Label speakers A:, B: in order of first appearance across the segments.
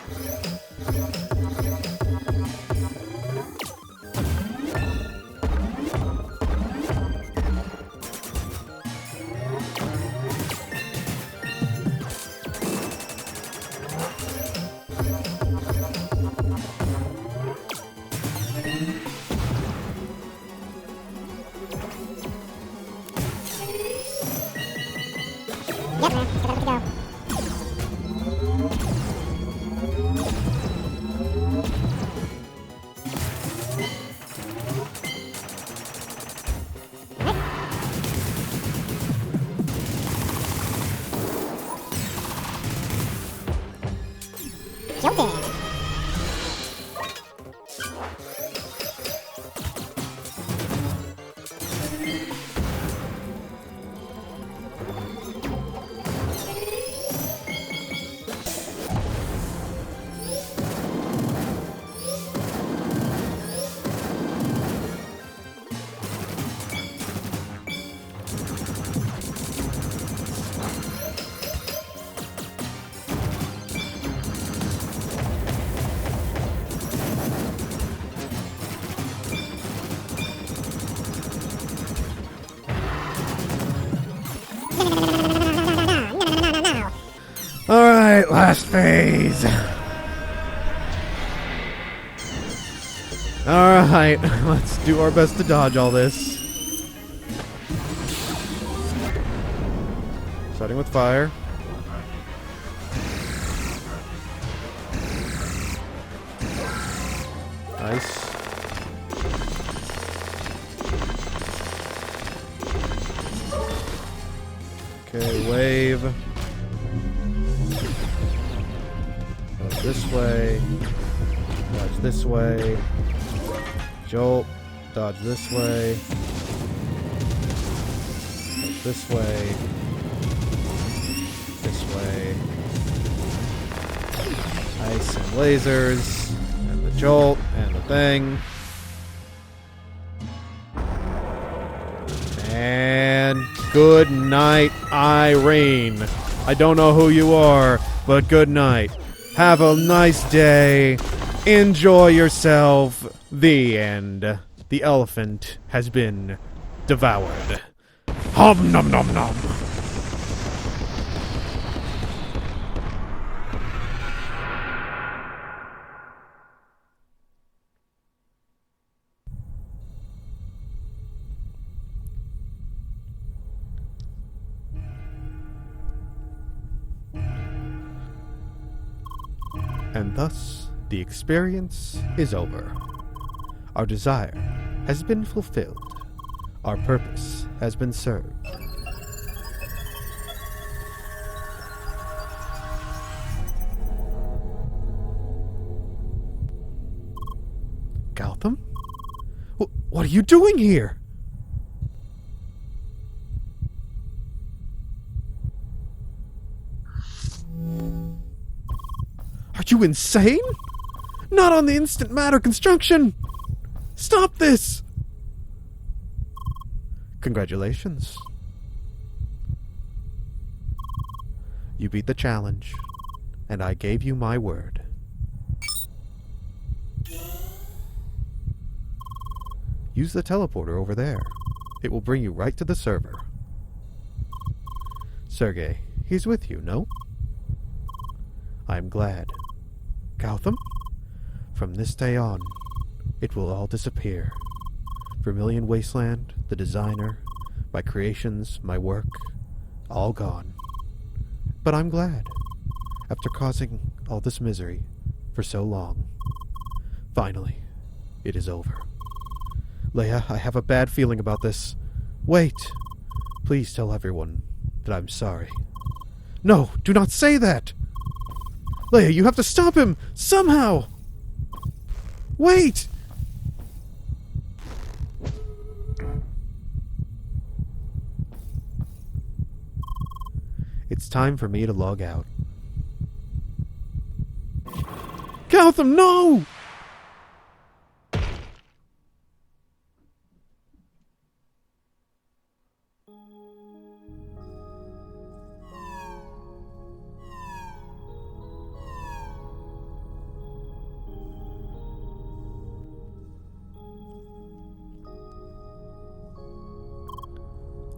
A: Yep, man. Just gotta let it go. Killed it.
B: Alright, last phase. Alright, let's do our best to dodge all this. Starting with fire. Nice. Okay, wave. Dodge this way. Dodge this way. Jolt. Dodge this way. Dodge this way. This way. Ice and lasers. And the jolt. And the thing. And good night, Irene. I don't know who you are, but good night. Have a nice day. Enjoy yourself. The end. The elephant has been devoured. Hum nom nom nom. And thus, the experience is over. Our desire has been fulfilled. Our purpose has been served. Gotham? What are you doing here? Are you insane? Not on the instant matter construction! Stop this! Congratulations. You beat the challenge, and I gave you my word. Use the teleporter over there. It will bring you right to the server. Sergey, he's with you, no? I'm glad. Gotham? From this day on, it will all disappear. Vermilion Wasteland, the designer, my creations, my work, all gone. But I'm glad. After causing all this misery for so long, finally, it is over. Leia, I have a bad feeling about this. Wait. Please tell everyone that I'm sorry. No, do not say that! Leia, you have to stop him! Somehow! Wait! It's time for me to log out. Gotham, no!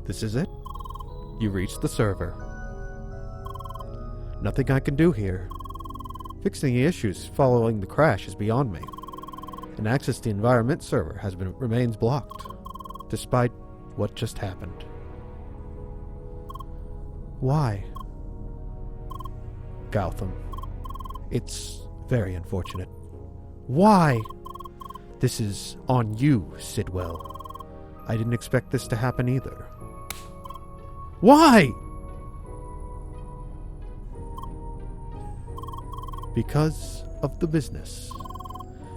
B: This is it. You reached the server. Nothing I can do here. Fixing the issues following the crash is beyond me, and access to the environment server remains blocked, despite what just happened. Why? Gotham. It's very unfortunate. Why? This is on you, Sidwell. I didn't expect this to happen either. Why? Because of the business.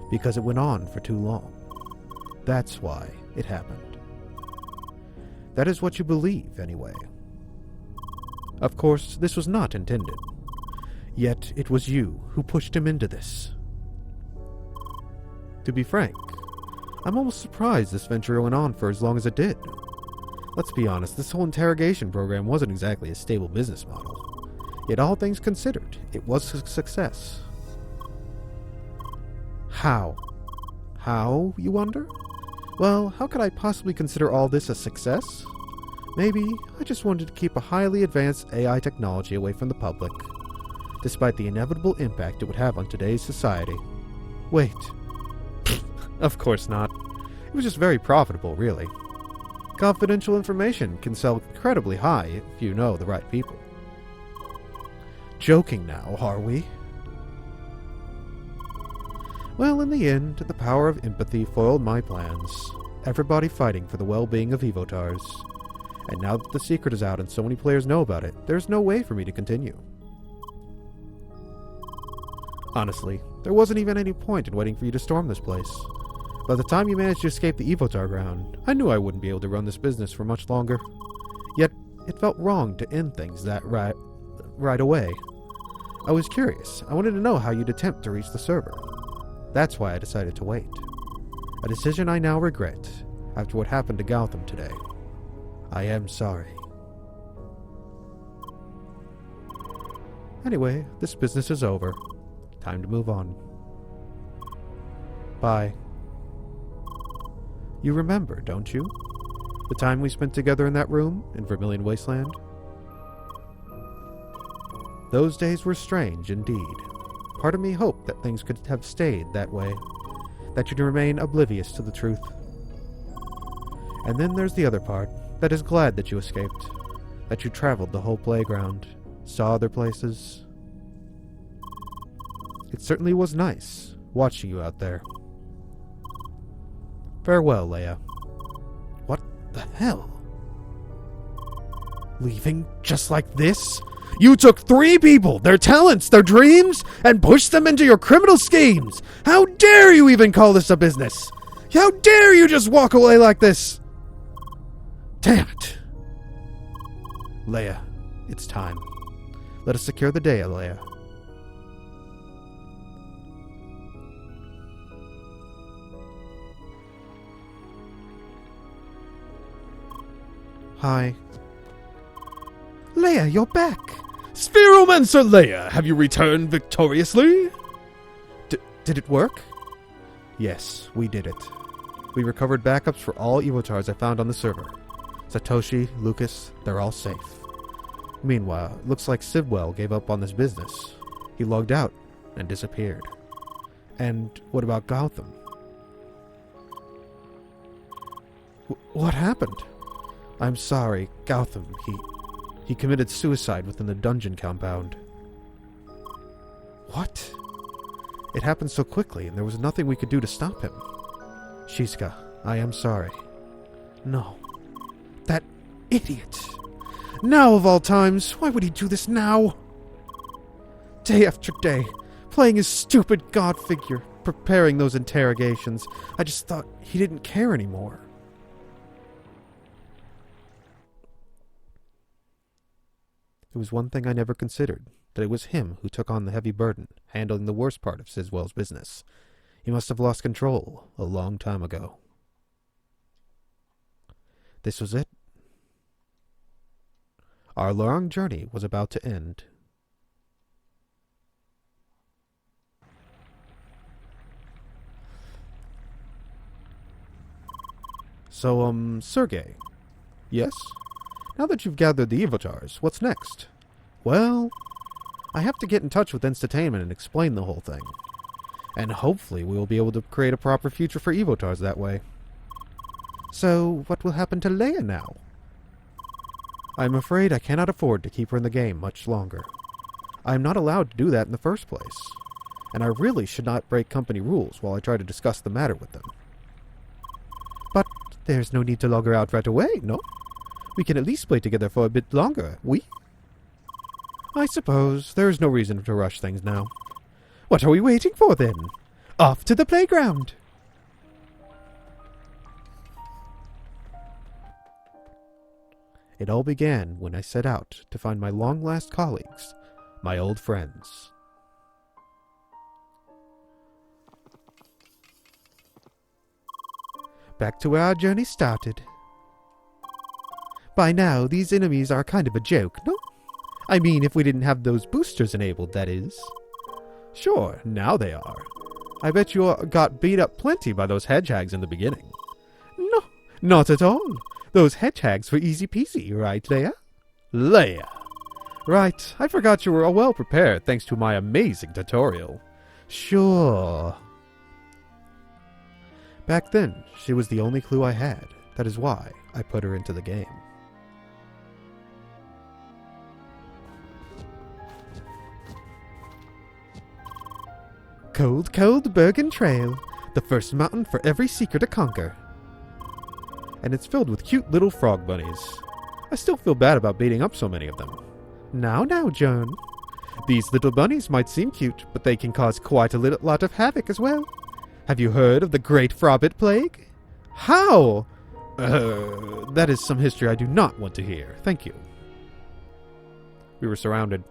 B: Because it went on for too long. That's why it happened. That is what you believe, anyway. Of course, this was not intended. Yet it was you who pushed him into this. To be frank, I'm almost surprised this venture went on for as long as it did. Let's be honest, this whole interrogation program wasn't exactly a stable business model. Yet all things considered, it was a success. How? How, you wonder? Well, how could I possibly consider all this a success? Maybe I just wanted to keep a highly advanced AI technology away from the public, despite the inevitable impact it would have on today's society. Wait. Of course not. It was just very profitable, really. Confidential information can sell incredibly high if you know the right people. Joking now, are we? Well, in the end, the power of empathy foiled my plans. Everybody fighting for the well-being of Evotars. And now that the secret is out and so many players know about it, there's no way for me to continue. Honestly, there wasn't even any point in waiting for you to storm this place. By the time you managed to escape the Evotar ground, I knew I wouldn't be able to run this business for much longer. Yet, it felt wrong to end things that right away. I was curious. I wanted to know how you'd attempt to reach the server. That's why I decided to wait. A decision I now regret, after what happened to Gotham today. I am sorry. Anyway, this business is over. Time to move on. Bye. You remember, don't you? The time we spent together in that room in Vermilion Wasteland? Those days were strange indeed. Part of me hoped that things could have stayed that way, that you'd remain oblivious to the truth. And then there's the other part, that is glad that you escaped, that you traveled the whole playground, saw other places. It certainly was nice, watching you out there. Farewell, Leia. What the hell? Leaving just like this? You took 3 people, their talents, their dreams, and pushed them into your criminal schemes! How dare you even call this a business? How dare you just walk away like this? Damn it. Leia, it's time. Let us secure the day, Leia. Hi. Leia, you're back!
C: Spheromancer Leia, have you returned victoriously?
B: Did it work? Yes, we did it. We recovered backups for all Evotars I found on the server. Satoshi, Lucas, they're all safe. Meanwhile, it looks like Sidwell gave up on this business. He logged out and disappeared. And what about Gotham? What happened? I'm sorry, Gotham, he committed suicide within the dungeon compound. What? It happened so quickly, and there was nothing we could do to stop him. Shizuka, I am sorry. No. That idiot. Now of all times, why would he do this now? Day after day, playing his stupid god figure, preparing those interrogations. I just thought he didn't care anymore. It was one thing I never considered, that it was him who took on the heavy burden, handling the worst part of Sidwell's business. He must have lost control a long time ago. This was it. Our long journey was about to end. So, Sergey. Yes? Now that you've gathered the Evotars, what's next? Well, I have to get in touch with Instatainment and explain the whole thing. And hopefully we will be able to create a proper future for Evotars that way. So, what will happen to Leia now? I'm afraid I cannot afford to keep her in the game much longer. I am not allowed to do that in the first place, and I really should not break company rules while I try to discuss the matter with them. But there's no need to log her out right away, no? We can at least play together for a bit longer, we? I suppose there is no reason to rush things now. What are we waiting for, then? Off to the playground! It all began when I set out to find my long-lost colleagues, my old friends. Back to where our journey started. By now, these enemies are kind of a joke, no? I mean, if we didn't have those boosters enabled, that is. Sure, now they are. I bet you got beat up plenty by those hedgehogs in the beginning. No, not at all. Those hedgehogs were easy peasy, right, Leia? Leia! Right, I forgot you were well prepared thanks to my amazing tutorial. Sure. Back then, she was the only clue I had. That is why I put her into the game. Cold, cold Bergen Trail. The first mountain for every seeker to conquer. And it's filled with cute little frog bunnies. I still feel bad about beating up so many of them. Now, Joan. These little bunnies might seem cute, but they can cause quite a lot of havoc as well. Have you heard of the Great Frobbit Plague? How? That is some history I do not want to hear. Thank you. We were surrounded.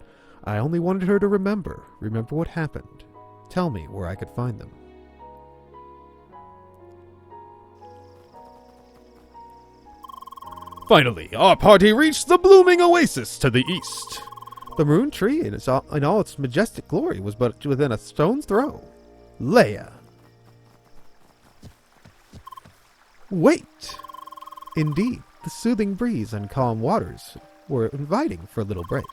B: I only wanted her to remember what happened. Tell me where I could find them.
C: Finally, our party reached the blooming oasis to the east.
B: The maroon tree in all its majestic glory was but within a stone's throw. Leia! Wait! Indeed, the soothing breeze and calm waters were inviting for a little break.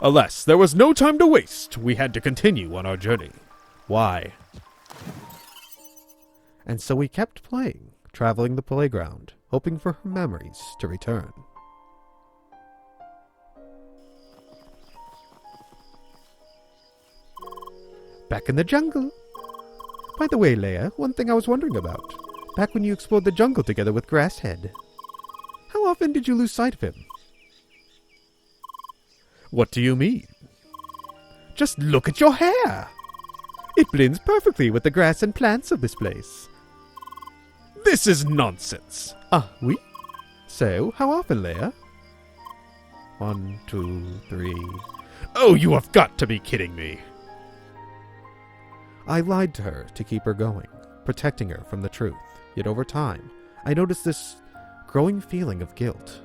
C: Alas, there was no time to waste. We had to continue on our journey. Why?
B: And so we kept playing, traveling the playground, hoping for her memories to return. Back in the jungle. By the way, Leia, one thing I was wondering about. Back when you explored the jungle together with Grasshead, how often did you lose sight of him?
C: What do you mean?
B: Just look at your hair! It blends perfectly with the grass and plants of this place.
C: This is nonsense.
B: Ah, oui? So, how often, Leia? 1, 2, 3...
C: Oh, you have got to be kidding me.
B: I lied to her to keep her going, protecting her from the truth. Yet over time, I noticed this growing feeling of guilt.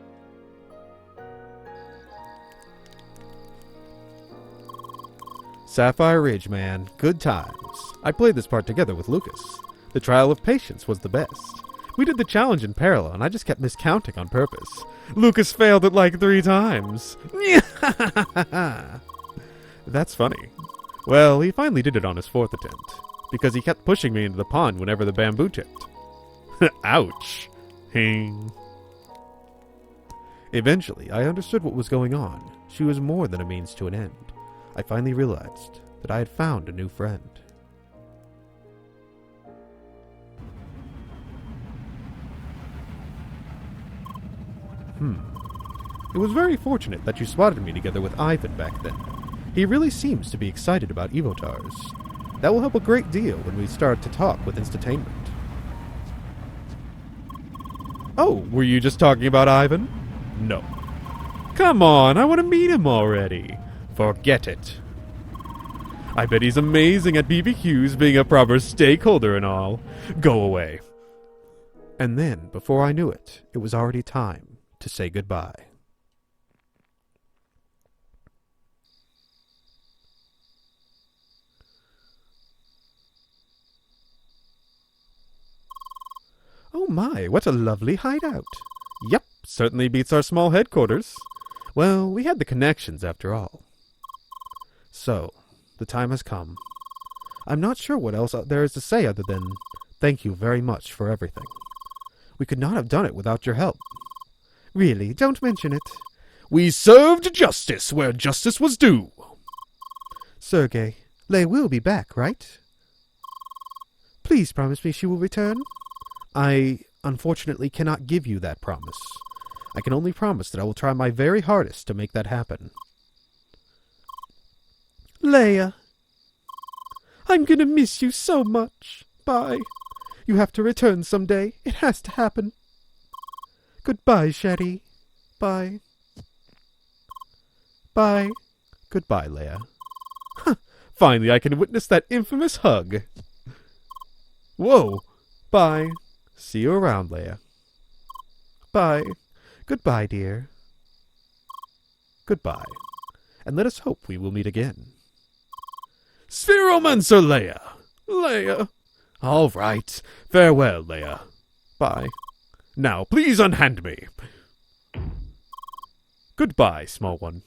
B: Sapphire Ridge, man. Good times. I played this part together with Lucas. The trial of patience was the best. We did the challenge in parallel, and I just kept miscounting on purpose. Lucas failed it like 3 times. That's funny. Well, he finally did it on his 4th attempt, because he kept pushing me into the pond whenever the bamboo tipped. Ouch. Hing. Eventually, I understood what was going on. She was more than a means to an end. I finally realized that I had found a new friend. It was very fortunate that you spotted me together with Ivan back then. He really seems to be excited about Evotars. That will help a great deal when we start to talk with Instatainment. Oh, were you just talking about Ivan?
C: No.
B: Come on, I want to meet him already.
C: Forget it. I bet he's amazing at BBQs, being a proper stakeholder and all. Go away.
B: And then, before I knew it, it was already time to say goodbye. Oh my, what a lovely hideout. Yup,
C: Certainly beats our small headquarters. Well, we had the connections after all.
B: So, the time has come. I'm not sure what else there is to say other than thank you very much for everything. We could not have done it without your help. Really, don't mention it.
C: We served justice where justice was due.
B: Sergey, Leia will be back, right? Please promise me she will return. I, unfortunately, cannot give you that promise. I can only promise that I will try my very hardest to make that happen. Leia, I'm gonna miss you so much. Bye. You have to return someday. It has to happen. Goodbye, Shetty. Bye. Bye.
C: Goodbye, Leia. Finally, I can witness that infamous hug. Whoa. Bye. See you around, Leia.
B: Bye. Goodbye, dear.
C: Goodbye. And let us hope we will meet again. Spheromancer Leia! Leia! All right. Farewell, Leia. Bye. Now, please unhand me. Goodbye, small one.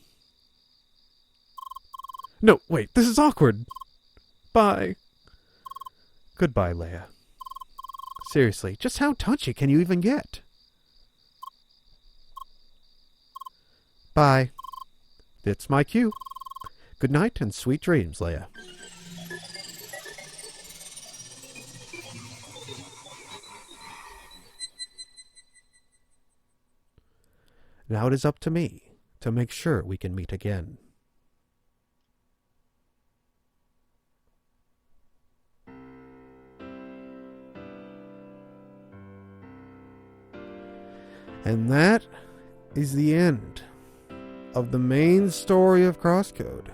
C: No, wait, this is awkward. Bye.
B: Goodbye, Leia. Seriously, just how touchy can you even get? Bye. That's my cue. Good night and sweet dreams, Leia. Now it is up to me to make sure we can meet again. And that is the end of the main story of CrossCode.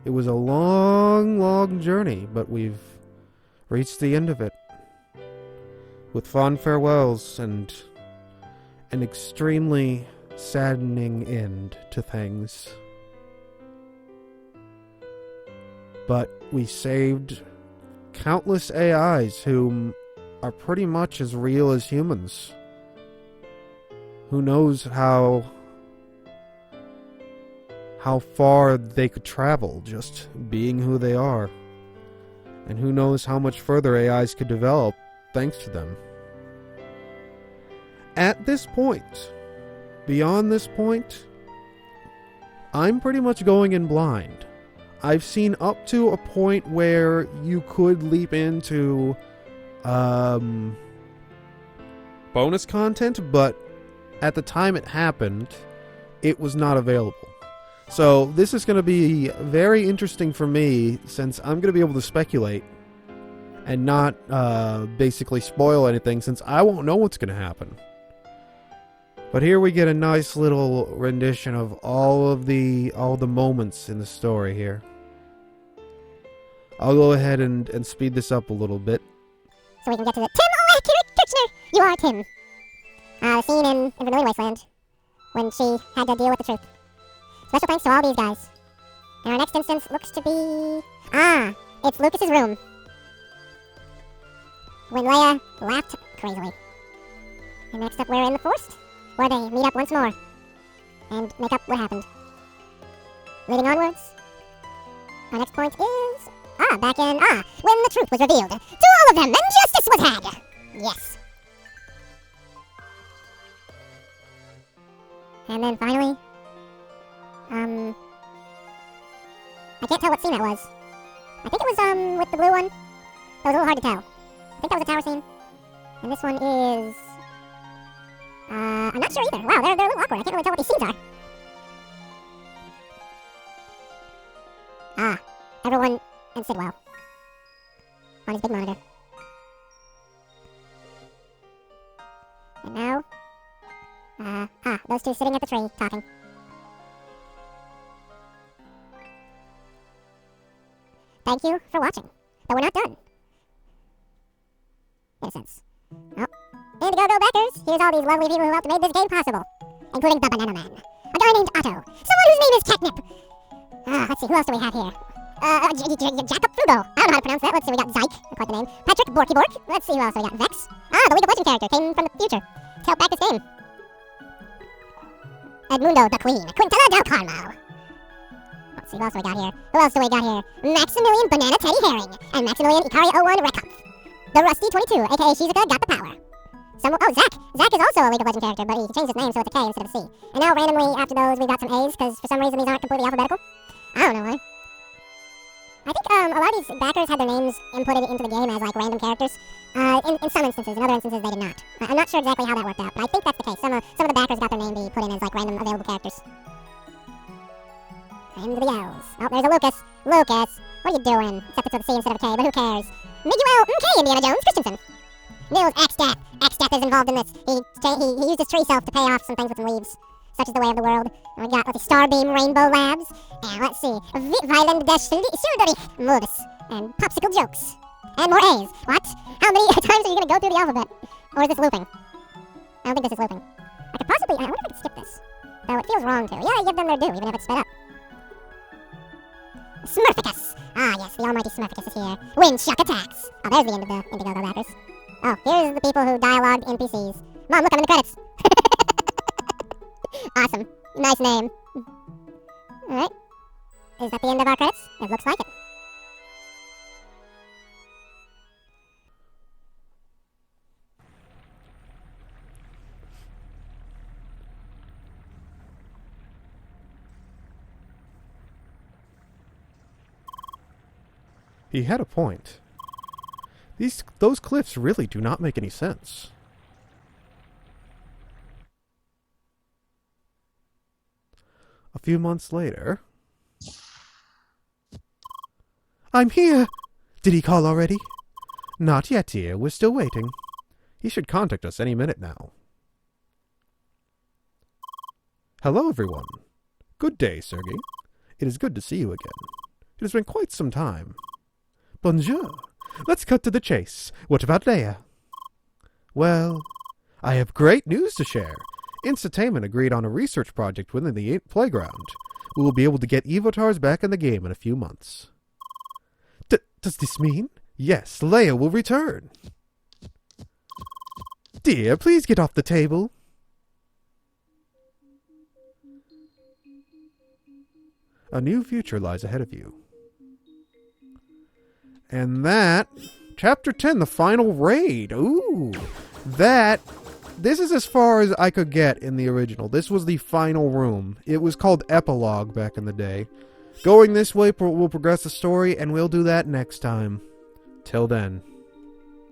B: It was a long, long journey, but we've reached the end of it. With fond farewells and an extremely saddening end to things. But we saved countless AIs who are pretty much as real as humans. Who knows how far they could travel just being who they are. And who knows how much further AIs could develop thanks to them. At this point, beyond this point, I'm pretty much going in blind. I've seen up to a point where you could leap into bonus content, but at the time it happened, it was not available. So this is going to be very interesting for me, since I'm going to be able to speculate and not basically spoil anything, since I won't know what's going to happen. But here we get a nice little rendition of all the moments in the story here. I'll go ahead and speed this up a little bit.
A: So we can get to the Tim Kirchner! You are Tim. The scene in Vermilion Wasteland, when she had to deal with the truth. Special thanks to all these guys. And our next instance looks to be... it's Lucas's room. When Leia laughed crazily. And next up we're in the forest, where they meet up once more. And make up what happened. Leading onwards, our next point is... back in... when the truth was revealed to all of them, and justice was had! Yes. And then finally, I can't tell what scene that was. I think it was, with the blue one. That was a little hard to tell. I think that was a tower scene. And this one is... I'm not sure either. Wow, they're a little awkward. I can't really tell what these scenes are. Everyone and Sidwell. On his big monitor. And now... those two sitting at the tree, talking. Thank you for watching. But we're not done. In a sense. Oh. And to go backers, here's all these lovely people who helped make this game possible. Including the Banana Man. A guy named Otto. Someone whose name is Catnip. Let's see, who else do we have here? Jacob Frugo. I don't know how to pronounce that. Let's see, we got Zyke. Quite the name. Patrick Borky Bork. Let's see who else we got. Vex. The League of Legends character. Came from the future. To help back this game. Edmundo the Queen, Quintella del Carmo. Let's see, who else do we got here? Who else do we got here? Maximilian Banana Teddy Herring, and Maximilian Ikari 01 Rekopf. The Rusty 22, aka Shizuka, got the power. Zach. Zach is also a League of Legends character, but he changed his name so it's a K instead of a C. And now randomly after those we got some A's, because for some reason these aren't completely alphabetical. I don't know why. I think a lot of these backers had their names inputted into the game as like random characters. In some instances, in other instances they did not. I'm not sure exactly how that worked out, but I think that's the case. Some of the backers got their name be put in as like random available characters. And the L's. Oh, there's a Lucas. Lucas, what are you doing? Except it's with a C instead of a K, but who cares? Miguel MK Indiana Jones Christensen. Nils Axtat. Axtat is involved in this. He used his tree self to pay off some things with some leaves. Such is the way of the world. And we got, Starbeam Rainbow Labs. And let's see. Violent Shildori Modus. And Popsicle Jokes. And more A's. What? How many times are you going to go through the alphabet? Or is this looping? I don't think this is looping. I could possibly... I wonder if I could skip this. Though it feels wrong to. Yeah, give them their due, even if it's sped up. Smurficus. Ah, yes, the almighty Smurficus is here. Wind Shock Attacks. Oh, there's the end of the Indiegogo backers. Oh, here's the people who dialogued NPCs. Mom, look, I'm in the credits. Awesome. Nice name. Alright. Is that the end of our credits? It looks like it.
B: He had a point. Those cliffs really do not make any sense. A few months later... I'm here! Did he call already? Not yet, dear. We're still waiting. He should contact us any minute now. Hello, everyone. Good day, Sergei. It is good to see you again. It has been quite some time. Bonjour. Let's cut to the chase. What about Leia? Well, I have great news to share. Instatainment agreed on a research project within the playground. We will be able to get Evotars back in the game in a few months. Does this mean? Yes, Leia will return. Dear, please get off the table. A new future lies ahead of you. And that, Chapter 10, the final raid. Ooh, this is as far as I could get in the original. This was the final room. It was called Epilogue back in the day. Going this way will progress the story, and we'll do that next time. Till then.